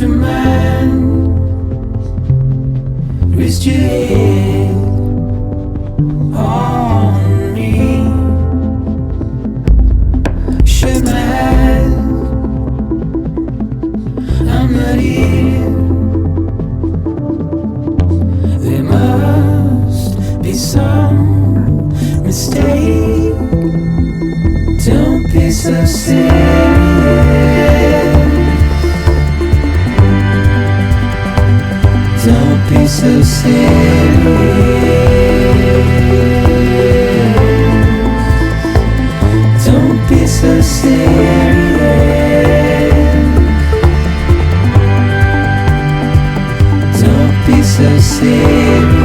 your mind, rest your head on me. Shut my eyes, I'm not here. There must be some mistake. Don't be so serious. Don't be so serious. Don't be so serious. Don't be so serious.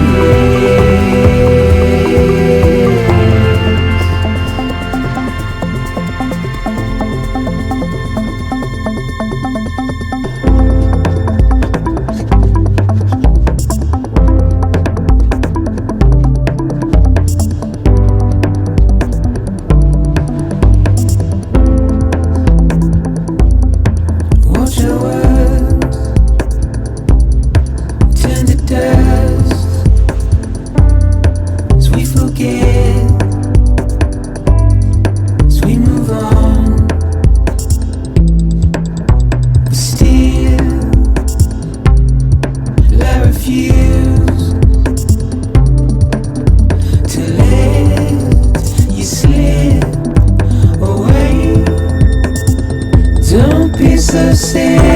Don't be so serious.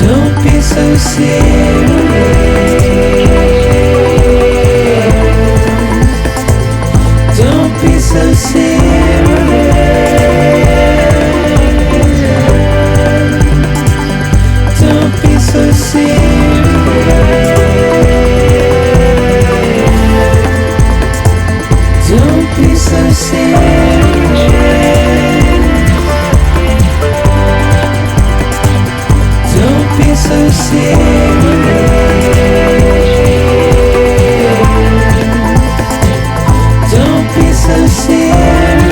Don't be so serious. Don't be so serious. Don't be so serious. Don't be so serious. Don't be so serious. Don't be so serious.